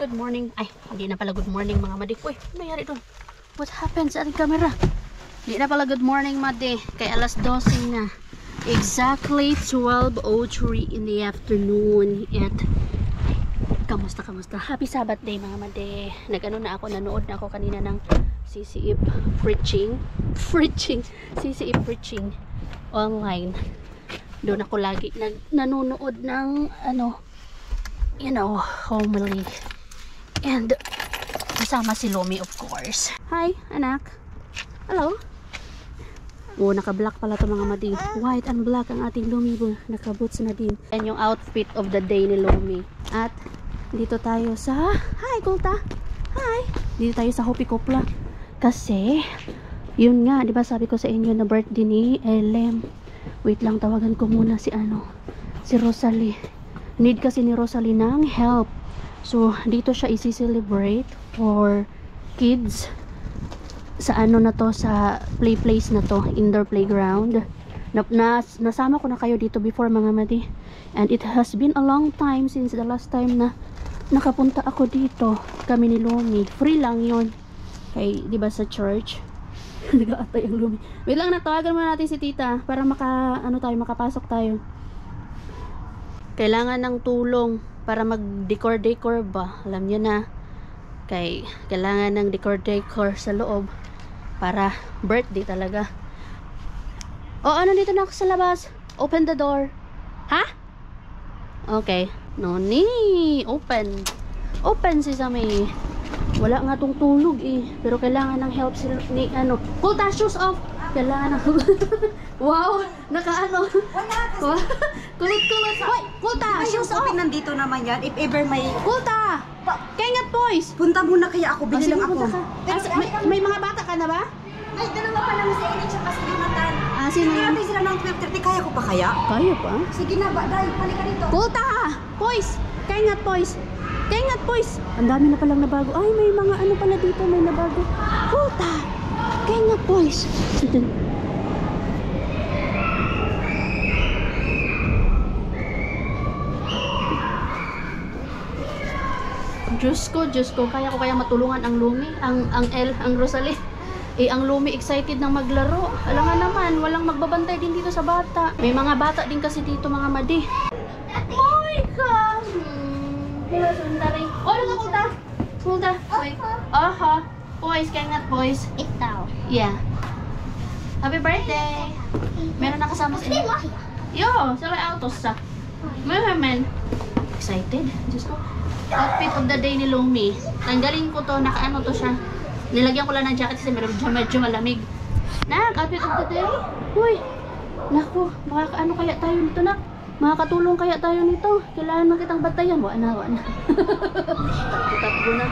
good morning. Ay, hindi na pala good morning mga madi. Uy, ano nangyari doon? What happened sa ating camera? Hindi na pala good morning madi. Kay alas 12 na. Exactly 12:03 in the afternoon. At kamusta? Happy Sabbath day mga madi. Nanood na ako kanina ng CCE preaching. CCE preaching online. Doon ako lagi nanonood ng homily. And kasama si Lomi, of course. Hi, anak. Hello. Oh, naka-black pala ito mga madi. White and black ang ating Lomi. Naka-boots na din. And yung outfit of the day ni Lomi. At dito tayo sa... Hi, Kulta. Hi. Dito tayo sa Hopi Kopla. Kasi, yun nga, di ba sabi ko sa inyo na birthday ni Elem. Wait lang, tawagan ko muna si Rosalie. Need kasi ni Rosalie ng help. So, dito siya isi-celebrate for kids sa sa play place na to, indoor playground. Nasama ko na kayo dito before mga madi. And it has been a long time since the last time na nakapunta ako dito. Kami ni Lomi. Free lang yun. Kay, di ba sa church? Nag-aatay ang Lomi. Wait lang, natawagan muna natin si tita para makapasok tayo. Kailangan ng tulong para mag-decor ba? Alam niyo na. Kailangan ng decor sa loob para birthday talaga. Oh, dito na ako sa labas. Open the door. Ha? Okay. No need. Open sesame. Wala nga tong tulog eh. Pero kailangan ng help ni Kulta, shoes off. Kailangan ng wow, kulot. Hoy, Kulta, shoes off. Nandito naman yan. If ever may... Kulta! Kaingat, boys! Punta muna kaya ako. Binilang ako. May mga bata ka na ba? Ay, dalawa pa lang si Enid siya kasi Jonathan. Sino yan? Natin sila ng 12:30. Kaya ko pa kaya? Kaya pa? Sige na ba, Day. Halika dito. Kulta! Boys! Kaingat, boys! Ang dami na palang nabago. Ay, may mga pala dito. May nabago. Kulta! Kaingat, boys! Diyos ko, kaya matulungan ang Lumi, ang Rosalie. Ang Lumi excited nang maglaro. Alam nga naman, walang magbabantay din dito sa bata. May mga bata din kasi dito mga madi. Moy ka! Sundaring. Oh, Kulta. Wait. Aha. Boys, kaingat boys. Ikaw. Yeah. Happy birthday. Meron na kasama sa inyo. Yo, sila autos sa. Men. Excited? Diyos ko. Outfit of the day ni Lomi. Tanggalin ko to, naka to siya. Nilagyan ko lang ng jacket kasi medyo malamig. Outfit of the day. Uy. Naku, kaya tayo nito nak? Makakatulong kaya tayo nito? Kailangan makitang batayan. Wa na. Takbo na.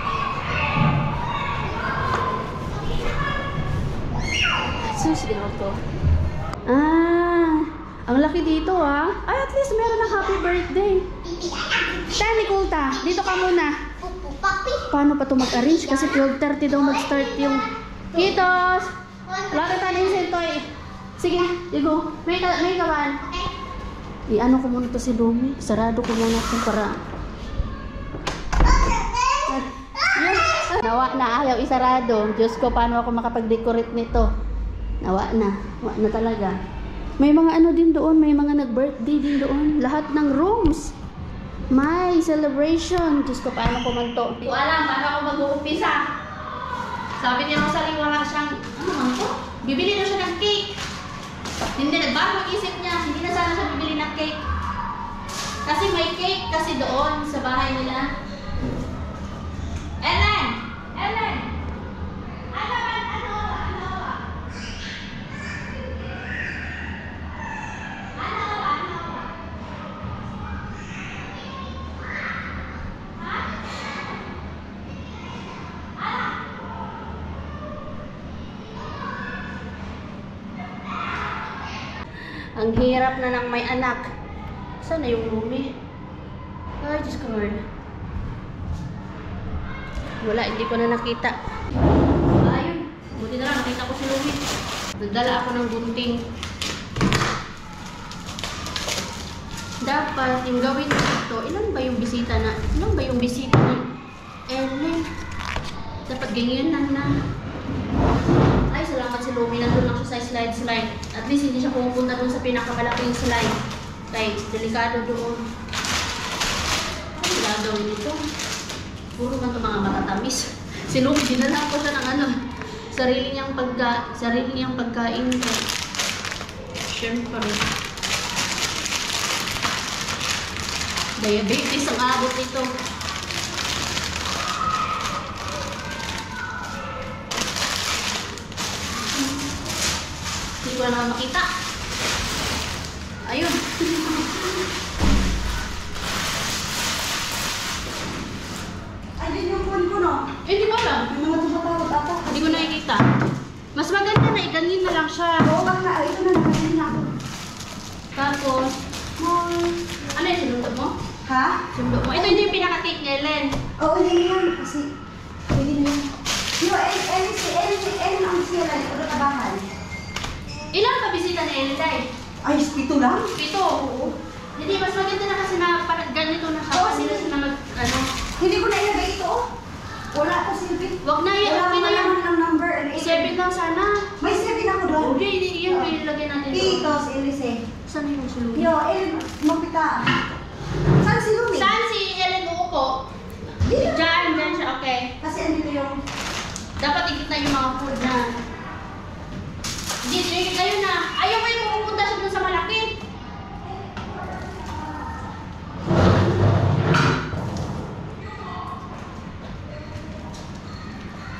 Susunod ko. Ang laki dito Ay, at least meron ng happy birthday. Tani Kulta, dito ka muna. Paano pa ito mag-arrange? Kasi 12:30 daw mag-start yung Kitos! Wala ka tayo yung sentoy. Sige, digo. May kawan. Ko muna to si Lomi. Sarado ko muna ito para... Nawa na, ayaw isarado. Diyos ko, paano ako makapag-decorate nito? Nawa na talaga. May mga din doon, may mga nag-birthday din doon. Lahat ng rooms. May celebration. Diyos ko, paano kumanto? Hindi ko alam, paano ako mag-uumpisa. Sabi niya Rosalie, wala siyang, bibili na siya ng cake. Hindi, nagbago ang isip niya. Hindi na sana siya bibili ng cake. Kasi may cake kasi doon sa bahay nila. Ellen! Ang hirap na ng may anak. Sana yung Lomi? Ay, Diyos ko Lord. Wala, hindi ko na nakita. Ayun. Buti na lang, nakita ko si Lomi. Nagdala ako ng gunting. Dapat yung gawin dito, ilan ba yung bisita Ellen. Dapat ganyan na. Ay, salamat si Lumi. Nandun lang siya sa slide. At least hindi siya pumupunta dun sa pinakamalaking slide. Kaya delikado doon. Ano gagawin ito? Puro man ito mga matatamis. Si Lumi, dinala ko siya ng ano, sarili niyang pagkain. Siyempre. Diabetes ang abot nito. Hindi ko na naman makita. Ayun. Ayun yung phone ko, no? Hindi ko alam. Yung mga tumatawag ata. Hindi ko nakikita. Mas maganda na iganin na lang siya. Oo, baka na. Ito na, nakasin na ako. Tapos, ano yung sinundot mo? Ha? Sundot mo. Ito yung pinaka-take ni Ellen. Oo, yun yan. Kasi, pwede na yan. Yung Ellen ang siya lang. Ito na tabahan. Ilang pa bisita ni Ellen, Day? Ay, pito lang? 7. Oo. Hindi, mas maganda na kasi na parang ganito na siya. Oo, Kasi sige. na ano. Hindi ko na ilagay ito, oh. Wala ko silbi. Wag na yan. Wala Okay na yan. naman ng number. 7 lang sana. May 7 ako doon. Okay, yun yung ilagay natin doon. Pito, si Elise. Saan yung sulong? Yo, Ellen, mapita. Saan si Lumi? Saan si Ellen uupo? Diyan siya, okay. Kasi andito yung... Dapat ikita yung mga food na. Dito, kayo na. Ayaw mo yung pupunta siya dun sa malaki.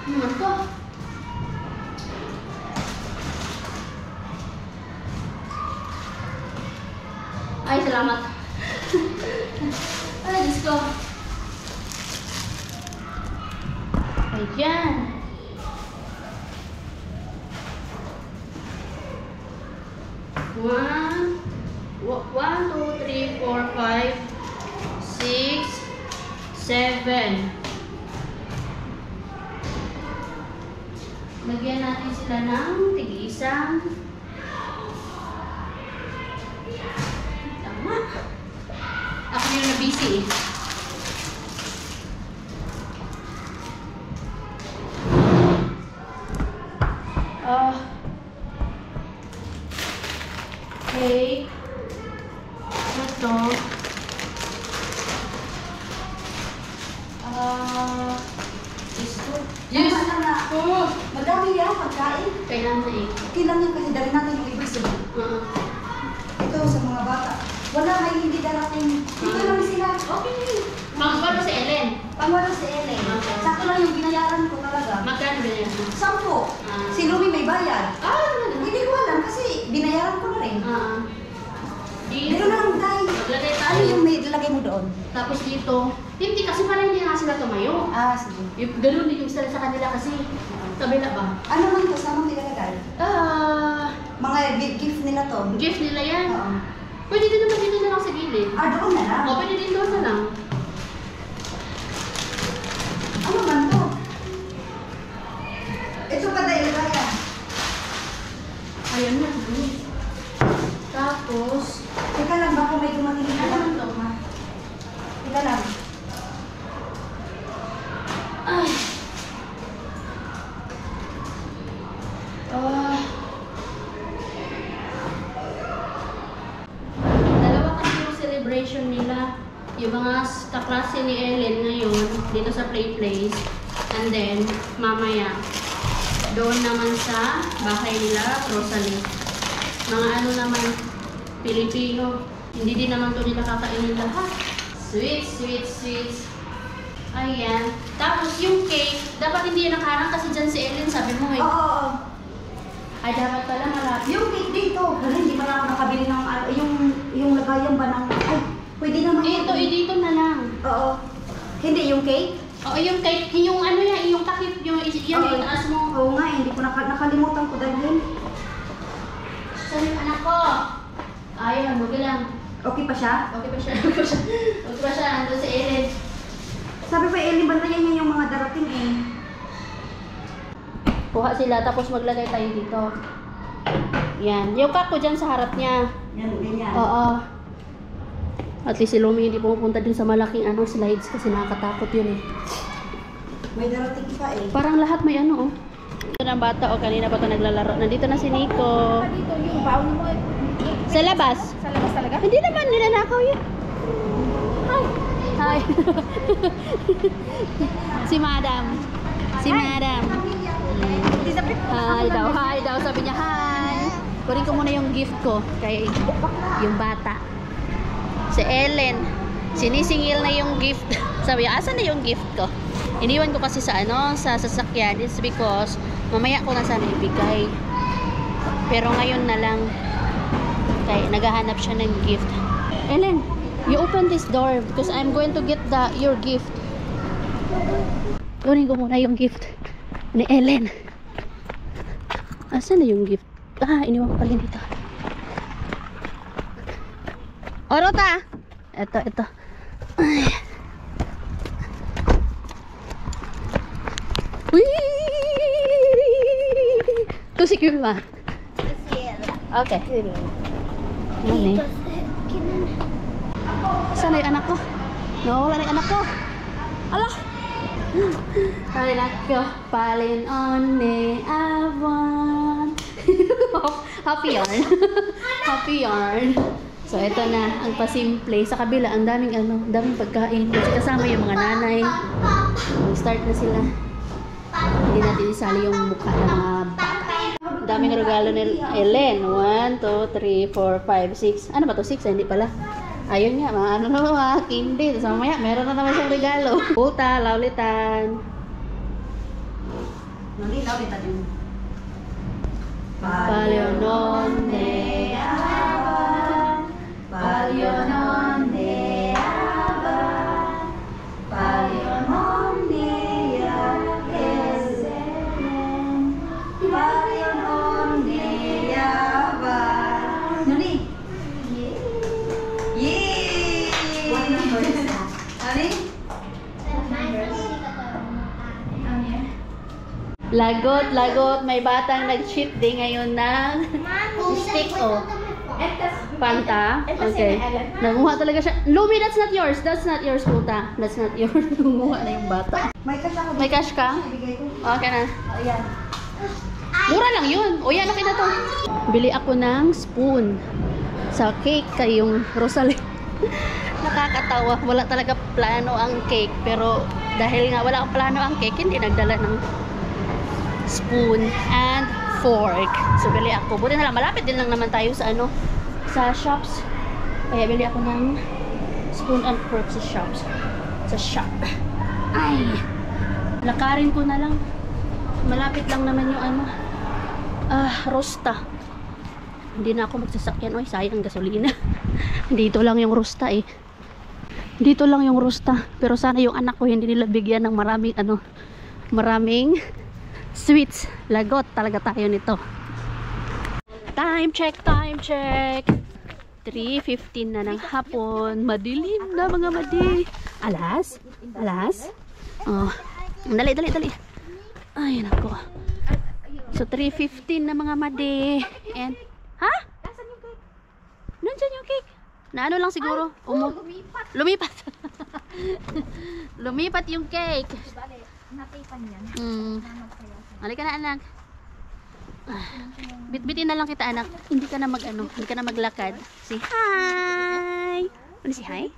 Ano man to? Ay, salamat. Ay, Diyos ko. Ayan. One, 2, 3, 4, 5, 6, 7. Lagyan natin sila ng tig-isang. Tama. Ako yung na-busy eh. Okay. Ito. Yes. Tama na. Oh. Madami yan, pagkain. Kailan na eh. Okay lang yan kasi dali natin yung iba sila. Ito sa mga bata. Wala, may hindi darating. Dito lang sila. Okay. Pangwalo si Ellen. Pangwalo si Ellen. Okay. Sakto lang yung binayaran ko talaga. Magkano ba yan? 10. Si Lumi may bayad. Hindi ko alam kasi binayaran ko na rin. Dito na lang tayo. Maglagay Ano tayo. yung may ilagay mo doon? Tapos dito, hindi kasi parang hindi nga sila tumayo. Sige. Yung ganun din yung style sa kanila kasi kabila ba? Ano man to? Saan mo ilalagay? Mga gift nila to. Gift nila yan. Oo. Pwede din naman dito na lang sa gilid. Doon na lang. O, pwede din doon na lang. Ano man to? Ito pa dahil ilagay. Ayan na. Tapos, Teka lang, baka may dumating na ano man to? Teka lang. Ay. Dalawa kasi yung celebration nila. Yung mga kaklase ni Ellen ngayon dito sa play place. And then, mamaya, doon naman sa bahay nila, Rosalie. Mga ano naman, Pilipino. Hindi din naman to nila kakainin lahat. Sweets. Ayan. Tapos yung cake, dapat hindi yan nakaharang kasi dyan si Ellen, sabi mo eh. Oo. Ay, dapat pala malapit. Yung cake dito. Pero hindi pa na ako nakabili ng yung lagayan ba ng... Ay, pwede naman. Dito na lang. Oo. Hindi, yung cake? Oo, yung cake, yung ano yan, yung takip, yung Oo. itaas mo. Oo nga, hindi ko nakalimutan ko dahil. Saan yung anak ko? Ayun, huwag lang. Okay pa siya? Okay pa siya. Andun si Ellen. Sabi pa, Ellen, bantayan niya yung mga darating eh. Kuha sila, tapos maglagay tayo dito. Yan. Yung kako dyan sa harap niya. Yan, ganyan. Oo. At least si Lumi hindi pumupunta din sa malaking slides kasi nakakatakot yun eh. May darating pa eh. Parang lahat may ano, oh. Ito ng bata, o kanina pa ito naglalaro. Nandito na si Nico. Dito, yung baon mo. Sa labas? Sa labas talaga? Hindi naman, ninanakaw yun. Hi. Si Madam. Si Madam. Hi daw. Sabi niya, hi. Kunin ko muna yung gift ko kay yung bata. Si Ellen. Sinisingil na yung gift. Sabi niya, asan na yung gift ko? Iniwan ko kasi sa sa sasakyan. It's because mamaya ko na sana ibigay. Pero ngayon na lang kaya naghahanap siya ng gift. Ellen, you open this door because I'm going to get your gift. Kunin ko muna yung gift ni Ellen. Asan na yung gift? Iniwan ko pala dito. Orota! Ito. Ay. Ito si Kirma. Okay. Ano saan na yung anak ko? Nawala na yung anak ko. Ala! Anak ko, palin on ni Avon. Happy yarn. Happy yarn. So, ito na, ang pasimple. Sa kabila, ang daming pagkain. Kasi kasama yung mga nanay. Start na sila. Hindi natin isali yung mukha ng mga bata. Daming regalo ni Ellen. 1, 2, 3, 4, 5, 6. Ano ba to? 6? Hindi pala. Ayun nga, mga candy. Tapos mamaya, meron na naman siyang regalo. Puta, laulitan. Laulitan yung Palionon de Aban, Palionon de Aban, Palionon de Aban, Palionon de Aban. Nani? Yay! What number is that? Nani? Lagot, may batang nag-cheat day ngayon ng stick, oh. Fanta? Okay. Nanguha talaga siya. Lumi, that's not yours. That's not yours, puta. That's not yours. Nanguha na yung bata. May cash ako. May cash ka? Ibigay ko. Okay na. Ayan. Mura lang yun. O yan, okay na to. Bili ako ng spoon sa cake kay yung Rosalie. Nakakatawa. Wala talaga plano ang cake. Pero dahil nga wala akong plano ang cake, hindi nagdala ng spoon and fork. So bili ako. Buti na lang, malapit din lang naman tayo sa sa shops. Kaya bili ako ng spoon and fork sa shops. Sa shop. Ay! Lakarin ko na lang. Malapit lang naman yung Rosta. Hindi na ako magsasakyan. Oy, sayang gasolina. Dito lang yung Rosta eh. Dito lang yung Rosta. Pero sana yung anak ko hindi nila bigyan ng maraming sweets. Lagot talaga tayo nito. Time check. 3:15 na ng hapon. Madilim na mga madi. Alas. Oh. Dali. Ay, nako. So 3:15 na mga madi. And Nandiyan yung cake. Na ano lang siguro. Lumipat. Lumipat yung cake. Natipan yan. Halika na, anak. Bitbitin na lang kita, anak. Hindi ka na maglakad. Say hi. Ano si hi?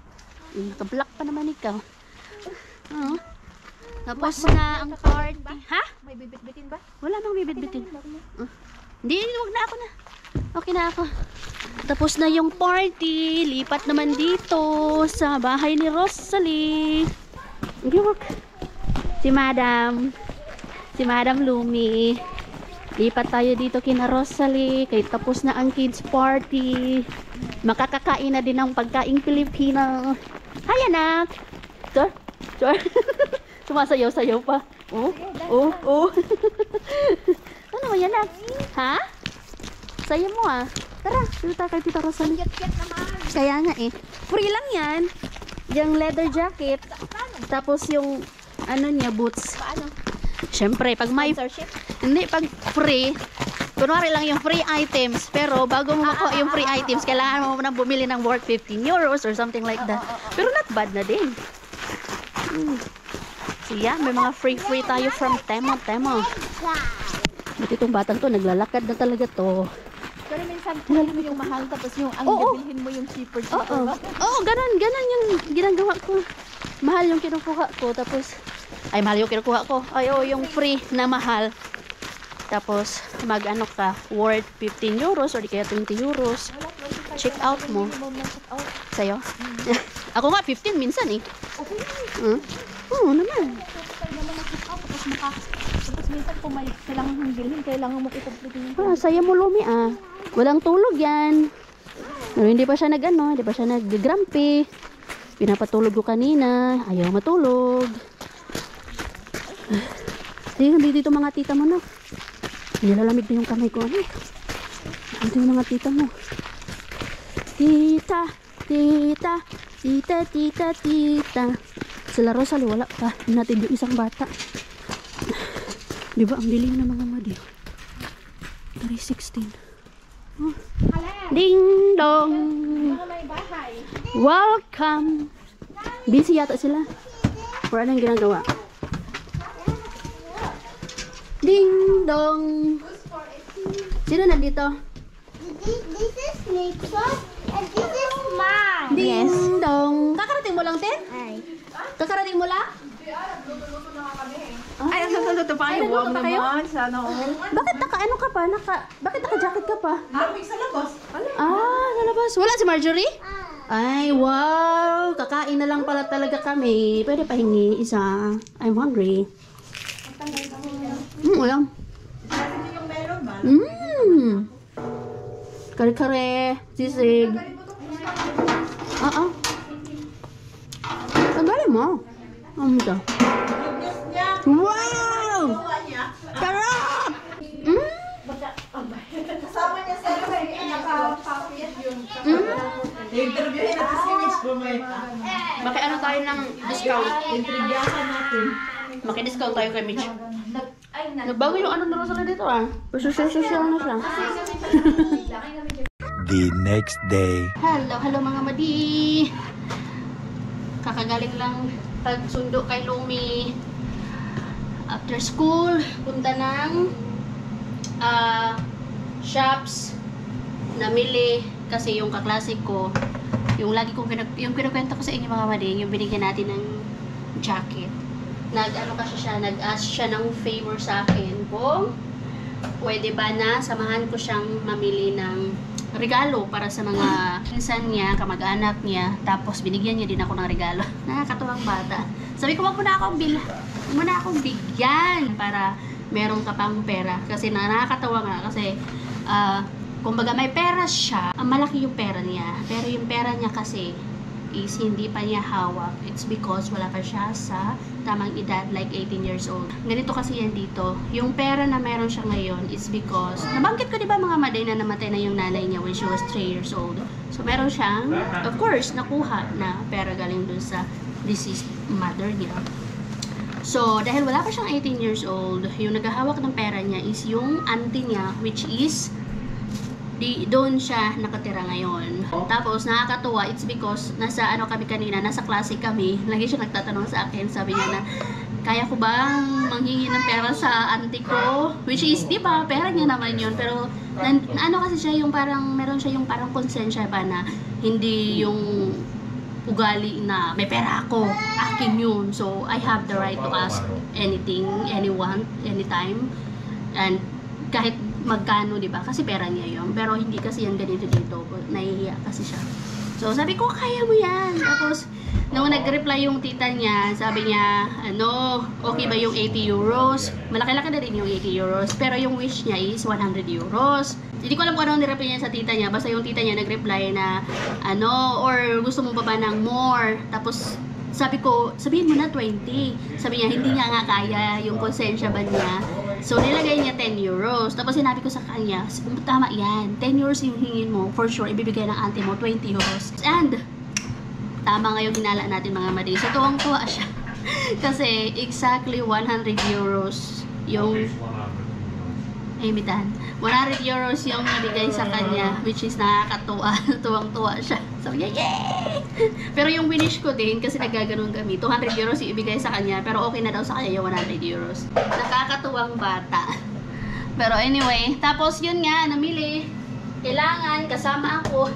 Naka-block pa naman ikaw. Tapos na ang party. Ha? May bibit-bitin ba? Wala bang bibit-bitin? Hindi, wag na ako na. Okay na ako. Tapos na yung party. Lipat naman dito sa bahay ni Rosalie. Look. Si Madam Lumi. Lipat tayo dito kina Rosalie. Kaya tapos na ang kids party. Makakakain na din ng pagkaing Pilipino. Hi, anak. Sure. Sumasayaw-sayaw pa. Oh. Ano mo yan, anak? Ha? Saya mo ah. Tara, dito tayo kay Tita Rosalie. Kaya nga eh. Free lang yan. Yung leather jacket. Tapos yung niya, boots. Paano? Siyempre, pag may... Hindi, pag free. Kunwari lang yung free items. Pero bago mo makuha yung free items, kailangan mo nang bumili ng worth 15 euros or something like that. Pero not bad na din. So yeah, may mga free tayo from Temo. Buti itong batang to, naglalakad na talaga to. Pero minsan, kunin mo yung mahal, tapos yung ang bibilhin mo yung cheaper. Oo, ganun yung ginagawa ko. Mahal yung kinukuha ko, tapos, mahal yung kinukuha ko. Yung free na mahal. Tapos, mag-ano ka, worth 15 euros or di kaya 20 euros. Check out mo. Sa'yo? Ako nga, 15 minsan eh. Okay. Oo naman. Tapos minsan kung may kailangan mong bilhin, kailangan mo ipagpilitin yung Saya mo, Lumi Walang tulog yan. Pero hindi pa siya hindi pa siya nag-grumpy. Pinapatulog ko kanina. Ayaw matulog. Dito mga tita mo na. Nilalamig na yung kamay ko. Dito yung mga tita mo. Tita. Sila Rosalie, wala pa. Natin yung isang bata. Diba, ang dilim na mga madi. 3:16. Ding dong. may bahay. Welcome. Busy yata sila. Or anong ginagawa? Ding dong. Sino nandito? This is Nicholas and this is mine. Ding dong. Kakarating mo lang, Tin? Ay. Kakarating mo lang? Ay, nagluto pa kayo. Nagluto pa kayo? Sana Bakit ano ka pa? Bakit naka-jacket ka pa? Lamig sa labas. Sa labas. Wala si Marjorie? Ay, wow! Kakain na lang pala talaga kami. Pwede pa hingi isa. I'm hungry. Ulam. Kare-kare. Sisig. Ang galing mo. Ano ito? Wow! Sarap! Kasama niya sa naka-packet yun. I-interviewin natin si Mitch Bumeta. Maki-ano tayo ng discount? Interviewin natin. Maki-discount tayo kay Mitch. Nagbago yung ano na Rosalie dito Social na siya. The next day. Hello mga madi. Kakagaling lang pagsundo kay Lumi. After school, punta ng shops. Namili kasi yung kaklase ko, yung lagi kong yung kinukwento ko sa inyo mga madi, yung binigyan natin ng jacket. Nag-ask siya ng favor sa akin kung pwede ba na samahan ko siyang mamili ng regalo para sa mga pinsan niya, kamag-anak niya, tapos binigyan niya din ako ng regalo. Nakakatuwang bata. Sabi ko, wag mo na akong bigyan para meron ka pang pera. Kasi nakakatawa nga kasi kumbaga may pera siya, malaki yung pera niya. Pero yung pera niya kasi is hindi pa niya hawak. It's because wala pa siya sa tamang edad, like 18 years old. Ganito kasi yan dito. Yung pera na meron siya ngayon is because, nabanggit ko diba mga maday na namatay na yung nanay niya when she was 3 years old. So meron siyang, of course, nakuha na pera galing dun sa deceased mother niya. So, dahil wala pa siyang 18 years old, yung naghahawak ng pera niya is yung auntie niya, which is doon siya nakatira ngayon. Tapos nakakatuwa, it's because nasa kami kanina, nasa klase kami. Lagi siya nagtatanong sa akin, sabi niya na kaya ko bang manghingi ng pera sa auntie ko? Which is, di ba, pera niya naman yun. Pero kasi siya yung parang, meron siya yung parang konsensya ba na hindi yung ugali na may pera ako, akin yun. So I have the right to ask anything, anyone, anytime. And kahit magkano, di ba? Kasi pera niya yun. Pero hindi kasi yan ganito dito. Nahihiya kasi siya. So, sabi ko, kaya mo yan. Tapos, nung nag-reply yung tita niya, sabi niya, okay ba yung 80 euros? Malaki-laki na rin yung 80 euros. Pero yung wish niya is 100 euros. Hindi ko alam kung anong nireply niya sa tita niya. Basta yung tita niya nag-reply na, or gusto mo pa ba ng more? Tapos, sabi ko, sabihin mo na 20. Sabi niya, hindi niya nga kaya yung konsensya ba niya. So, nilagay niya 10 euros. Tapos, sinabi ko sa kanya, tama yan. 10 euros yung hingin mo. For sure, ibibigay ng auntie mo 20 euros. And, tama nga yung hinala natin mga madi. So, tuwang-tuwa siya. Kasi, exactly 100 euros yung Imitan. 100 euros yung nabigay sa kanya, which is nakakatuwa. Tuwang-tuwa siya. Sabi niya, yay! Pero yung winish ko din, kasi nagaganon kami, 200 euros yung ibigay sa kanya, pero okay na daw sa kanya yung 100 euros. Nakakatuwang bata. Pero anyway, tapos yun nga, namili. Kailangan, kasama ako.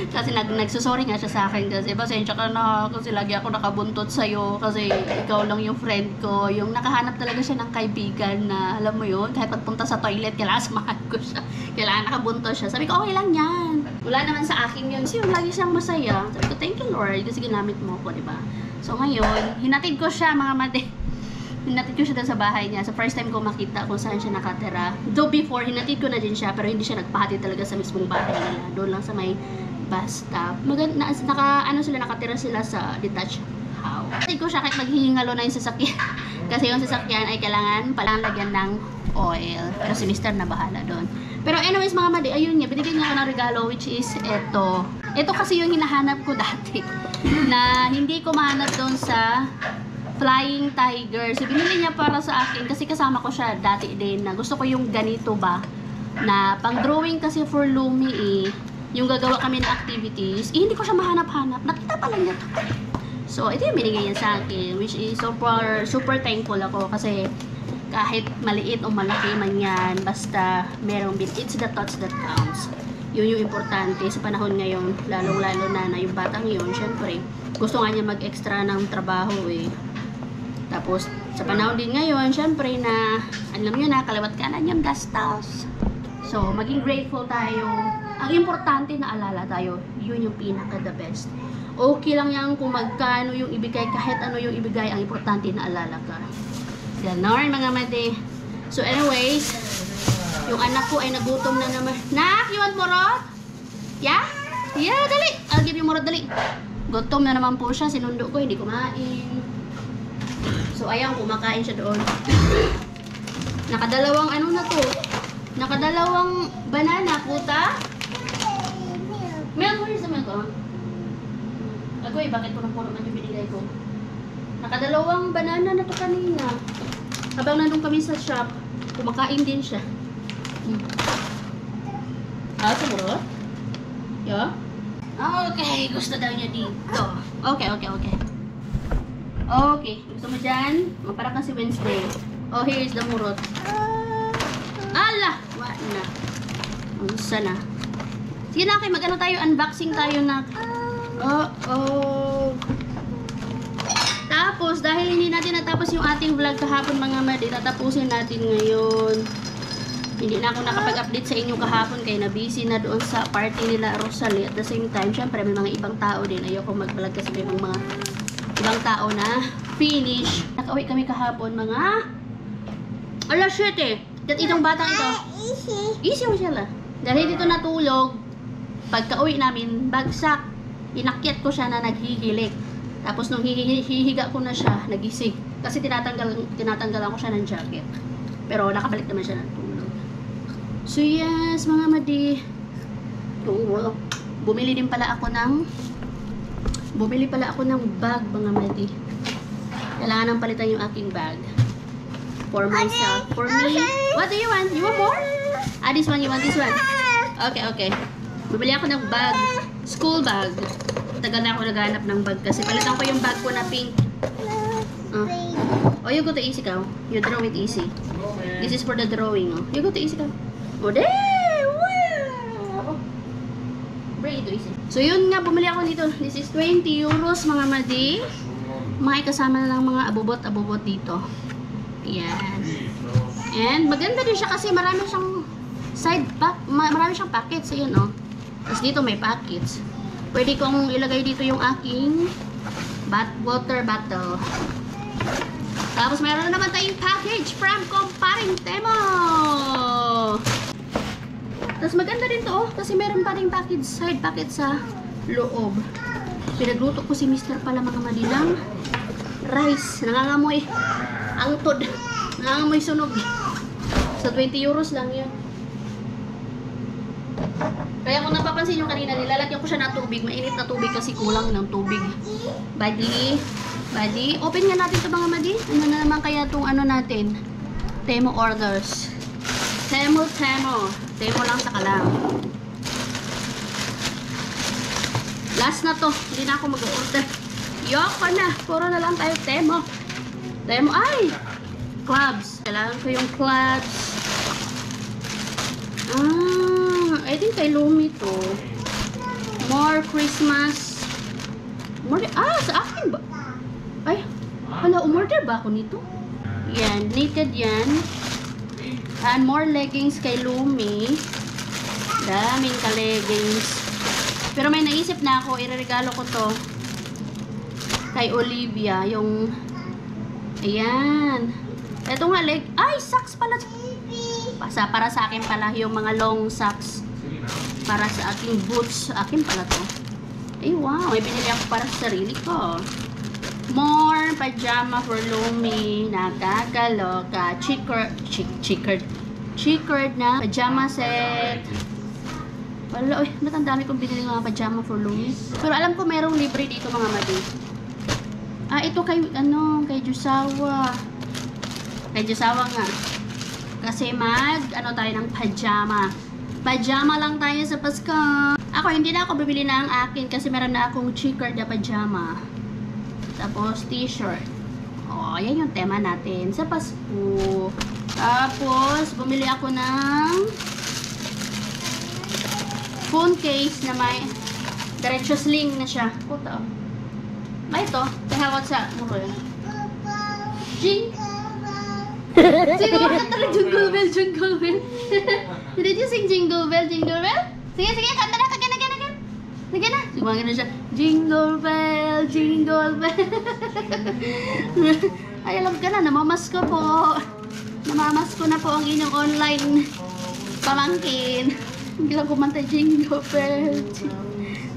Kasi nagsusorry nga siya sa akin kasi pasensya ka na kasi lagi ako nakabuntot sa'yo kasi ikaw lang yung friend ko. Yung nakahanap talaga siya ng kaibigan na alam mo yun, kahit pagpunta sa toilet kailangan samahan ko siya. Kailangan nakabuntot siya. Sabi ko, okay lang yan. Wala naman sa akin yun. Kasi yung lagi siyang masaya. Sabi ko, thank you Lord kasi ginamit mo ko, diba? So ngayon, hinatid ko siya mga mate. Hinatid ko siya doon sa bahay niya. So first time ko makita kung saan siya nakatira. Though before, hinatid ko na din siya pero hindi siya nagpahatid talaga sa mismong bahay nila. Doon lang sa may bus stop. Nakatira sila sa detached house. Hinatid ko siya kahit maghihingalo na yung sasakyan. Kasi yung sasakyan ay kailangan palang lagyan ng oil. Pero si Mr. na bahala doon. Pero anyways mga madi, ayun niya. Binigyan niya ako ng regalo which is eto. Ito kasi yung hinahanap ko dati. Na hindi ko mahanap doon sa Flying Tiger. So, binili niya para sa akin kasi kasama ko siya dati din na gusto ko yung ganito ba na pang drawing kasi for Lumi yung gagawa kami ng activities hindi ko siya mahanap-hanap. Nakita pa lang niya to. So, ito yung binigay niya sa akin which is super thankful ako kasi kahit maliit o malaki man yan basta merong it's the thoughts that counts. Yun yung importante sa panahon ngayon lalong-lalo na yung batang yun syempre gusto nga niya mag-extra ng trabaho Tapos, sa panahon din ngayon, syempre na, alam nyo na, kaliwat kanan yung gastos. So, maging grateful tayo. Ang importante na alala tayo, yun yung pinaka-the best. Okay lang yan kung magkano yung ibigay, kahit ano yung ibigay, ang importante na alala ka. Ganon, mga mate. So, anyways, yung anak ko ay nagutom na naman. Nak, you want morot? Yeah? Yeah, dali. I'll give you morot, dali. Gutom na naman po siya, sinundo ko, hindi kumain. So, ayan, kumakain siya doon. Nakadalawang ano na to? Nakadalawang banana, puta. Milk, where's the milk, Agoy, bakit punong-puno man yung binigay ko? Nakadalawang banana na to kanina. Habang nandun kami sa shop, kumakain din siya. Sumurot? Yeah? Okay, gusto daw niya dito. Okay. Okay, gusto mo dyan? Para kasi Wednesday. Oh, here is the murot. Ala! Wala na. Unsa na. Sige na, okay. Mag-ano tayo? Unboxing tayo na. Tapos, dahil hindi natin natapos yung ating vlog kahapon mga madi, tatapusin natin ngayon. Hindi na ako nakapag-update sa inyo kahapon kaya na-busy na doon sa party nila Rosalie. At the same time, syempre may mga ibang tao din. Ayoko mag-vlog kasi may mga ibang tao na finish. Nakauwi kami kahapon mga alas 7. At itong batang ito easy mo siya lah. Dahil dito natulog pagka-uwi namin bagsak. Inakyat ko siya na naghihilik. Tapos nung hihiga ko na siya nagising. Kasi tinatanggalan ko siya ng jacket. Pero nakabalik naman siya ng tulog. So yes mga madi, bumili pala ako ng bag mga madi. Kailangan nang palitan yung aking bag. For myself. For me. What do you want? You want more? This one. You want this one? Okay. Bumili ako ng bag. School bag. Tagal na ako naghanap ng bag kasi palitan ko yung bag ko na pink. Oh, you go to easy ka. You draw it easy. This is for the drawing. You go to easy ka. Oh, there! Wow! Bring it to easy. So, yun nga, bumili ako dito. This is 20 euros, mga madi. May kasama na lang mga abubot dito. Yan. And, maganda din siya kasi marami siyang marami siyang packets. Ayan, Tapos dito may packets. Pwede kong ilagay dito yung aking water bottle. Tapos, meron na naman tayong package from Comparing Temo. Tapos maganda din to kasi meron pa rin package, side packet sa loob. Pinagluto ko si Mr. pala mga madilang rice. Nangangamoy angtod. Nangangamoy sunog. So 20 euros lang yun. Kaya kung napapansin nyo kanina, nilalagyan ko siya ng tubig. Mainit na tubig kasi kulang ng tubig. Buddy, open nga natin ito mga madi. Ano na naman kaya itong ano natin? Temo orders. Temo. Temo lang sa kalang. Last na to. Hindi na ako mag-order. Yoko na. Puro na lang tayo Temo. Temo. Ay! Clubs. Kailangan ko yung clubs. I think kay Lumi to. More Christmas. More, sa akin ba? Ay, hala, umorder ba ako nito? Yan, knitted yan. And more leggings kay Lumi. Daming ka-leggings. Pero may naisip na ako, ireregalo ko to kay Olivia. Yung, ayan. Ito nga, ay, socks pala. Para sa akin pala, yung mga long socks. Para sa aking boots. Akin pala to. Ay, wow. May binili ako para sa sarili ko. More pajama for Lumi. Nakakaloka. Checkered na pajama set. Wala, ba't ang dami kong binili mga pajama for Lumi? Pero alam ko merong libre dito mga madi. Ito kay, kay Jusawa. Kay Jusawa nga. Kasi tayo ng pajama. Pajama lang tayo sa Pasko. Ako, hindi na ako bibili na ang akin kasi meron na akong checkered na pajama. Tapos, t-shirt. Yan yung tema natin sa Pasko. Tapos, bumili ako ng phone case na may diretso sling na siya. Puta. Ito. Kahawat sa muro yun. Jing! Sino kanta ng Jingle Bell, Jingle Bell? Did you sing Jingle Bell, Jingle Bell? Sige, kanta na, again. Sige na. Sumagin na siya. Jingle Bell, Jingle Bell. Ay, alam ka na, namamasko po. Namamasko na po ang inyong online pamangkin. Hindi lang kumanta Jingle Bell.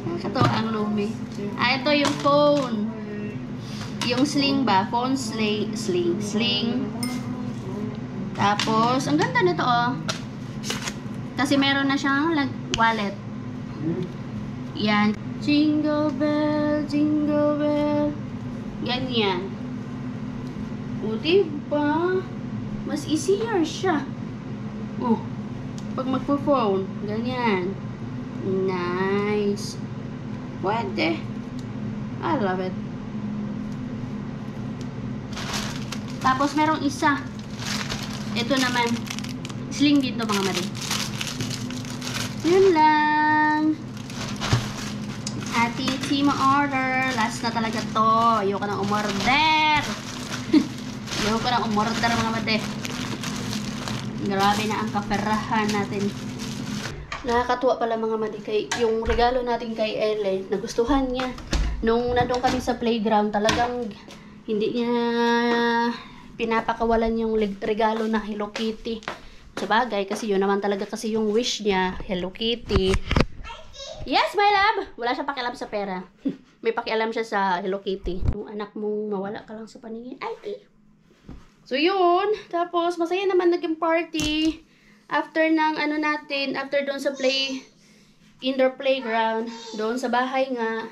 Nakakatawa ang Lumi. Ito yung phone. Yung sling ba? Phone sling. Tapos, ang ganda nito kasi meron na siyang wallet. Yan. Jingle bell, jingle bell. Ganyan. Diba? Mas easier siya. Pag magpo-phone. Ganyan. Nice. Pwede. I love it. Tapos, merong isa. Ito naman, sling dito mga mari. Yun lang. Ating team order. Last na talaga to. Ayoko nang umorder. Ayoko nang umorder mga mari. Grabe na ang kaperahan natin. Nakakatuwa pala mga mari kay yung regalo natin kay Ellen. Nagustuhan niya. Nung nandun kami sa playground, talagang hindi niya pinapakawalan yung regalo na Hello Kitty. Sabagay, kasi yun naman talaga kasi yung wish niya, Hello Kitty. Yes, my love! Wala siyang pakialam sa pera. May pakialam siya sa Hello Kitty. Yung anak mong mawala ka lang sa paningin. Ay! So yun, tapos masaya naman naging party. After ng natin, after doon sa indoor playground, doon sa bahay nga,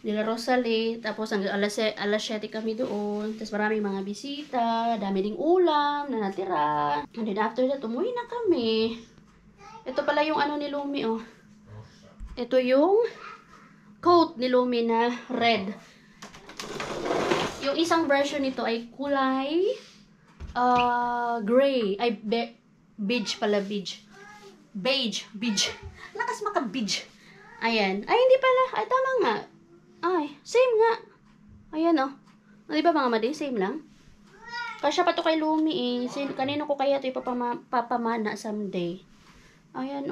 nila Rosalie, tapos hanggang alas 7 kami doon. Tapos maraming mga bisita, dami ding ulam na natira. And then after that, umuwi na kami. Ito pala yung ni Lumi, Ito yung coat ni Lumi na red. Yung isang version nito ay kulay gray. Ay, beige pala, beige. Beige. Lakas maka-beige. Ayan. Ay, hindi pala. Ay, tama nga. Ay, same nga. Ayan, Di ba mga madi? Same lang. Kasya pa to kay Lumi, Kanino ko kaya ito ipapamana someday? Ayan,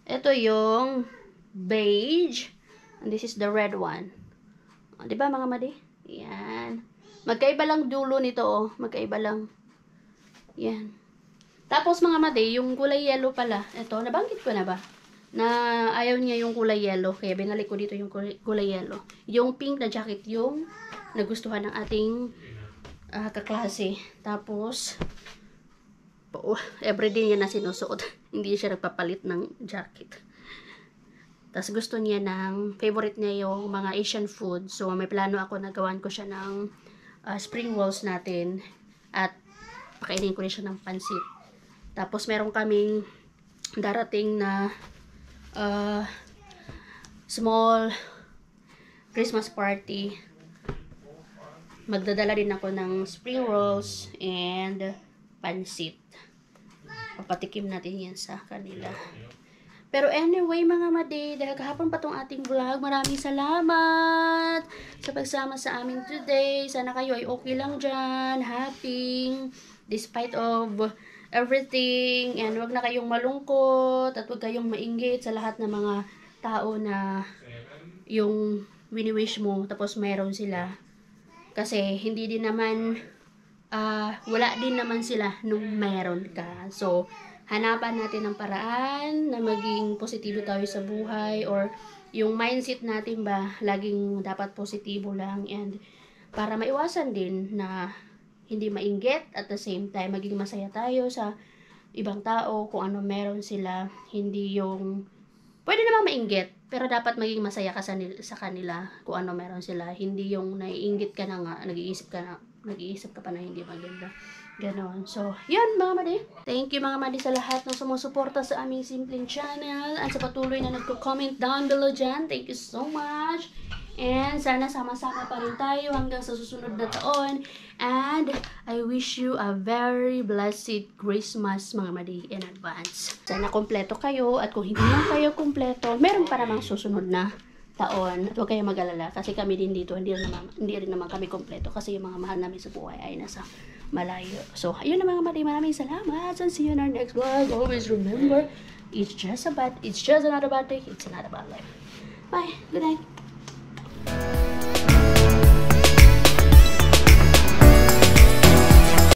Ito yung beige. And this is the red one. Di ba mga madi? Yan. Magkaiba lang dulo nito, Magkaiba lang. Yan. Tapos mga madi, yung kulay yellow pala. Ito, nabanggit ko na ba? Na ayaw niya yung kulay yellow. Kaya binalik ko dito yung kulay yellow. Yung pink na jacket yung nagustuhan ng ating kaklase. Tapos, everyday niya na sinusuot. Hindi siya nagpapalit ng jacket. Tapos gusto niya favorite niya yung mga Asian food. So, may plano ako na gawan ko siya ng spring rolls natin. At pakainin ko rin siya ng pansit. Tapos meron kaming darating na small Christmas party. Magdadala din ako ng spring rolls and pansit. Papatikim natin yan sa kanila. Pero anyway mga madi, dahil kahapon pa tong ating vlog, maraming salamat sa pagsama sa amin today. Sana kayo ay okay lang dyan, happy, despite of everything, and wag na kayong malungkot at wag kayong mainggit sa lahat ng mga tao na yung wini-wish mo tapos meron sila. Kasi hindi din naman wala din naman sila nung meron ka. So hanapan natin ng paraan na maging positibo tayo sa buhay, or yung mindset natin ba laging dapat positibo lang, and para maiwasan din na hindi mainggit, at the same time maging masaya tayo sa ibang tao kung ano meron sila. Hindi yung pwede namang mainggit, pero dapat maging masaya ka sa kanila kung ano meron sila. Hindi yung naiinggit ka na nga, nag-iisip ka pa na hindi maganda. Ganon. So, yun mga madi. Thank you mga madi sa lahat ng sumusuporta sa aming simpleng channel at sa patuloy na nagko-comment down below dyan. Thank you so much. And sana sama-sama pa rin tayo hanggang sa susunod na taon. And I wish you a very blessed Christmas mga madi in advance. Sana kompleto kayo, at kung hindi lang kayo kompleto, meron pa namang susunod na taon. At huwag kayong mag-alala kasi kami din dito, hindi rin naman kami kompleto kasi yung mga mahal namin sa buhay ay nasa malayo. So, ayun na mga madi, maraming salamat and see you in our next vlog. Always remember, it's just another bad day, it's not a bad life. Bye, good night.